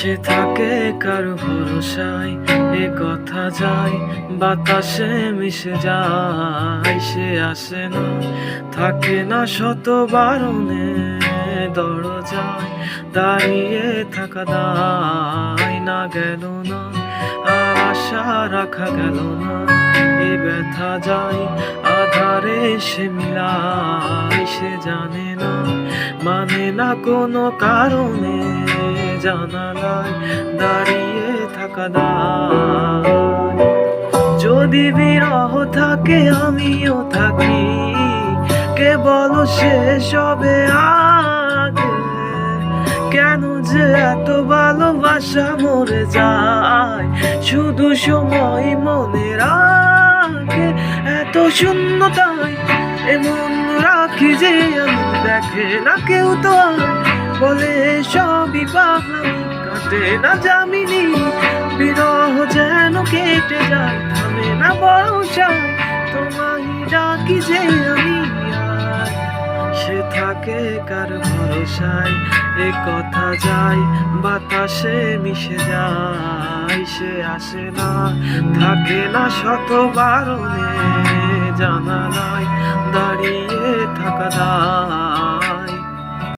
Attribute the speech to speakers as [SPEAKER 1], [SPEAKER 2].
[SPEAKER 1] সে থাকে কারো ভরসায়, এ কথা যায় বাতাসে মিশে যায়। সে আসে না, থাকে না শত বারণে, দরজায় দাঁড়িয়ে থাকা দায়। না গেল না আর আশা রাখা গেল না, এ ব্যথা যায় আধারে সে মিলায়। সে জানে না, মানে না কোনো কারণে, জানালায় দাঁড়িয়ে থাকা দায়। যদি বিরহ থাকে আমিও থাকি, কেবল শেষ হবে আগে। কেন যে এত ভালোবাসা মরে যায়, শুধু সময় মনে রাখে। এত শূন্যতায় এমন রাখি যে আমি, দেখে না কেউ তো আর, বলে সবই পাগলামি, কাটে না যামিনী। বিরহ যেন কেটে যায়, থামে না বর্ষায়, তোমায় ডাকি যে আমি আর। সে থাকে কার ভরসায়, এ কথা যায় বাতাসে মিশে যায়। সে আসে না, থাকে না শত বারণে, জানালায় দাঁড়িয়ে থাকা দায়।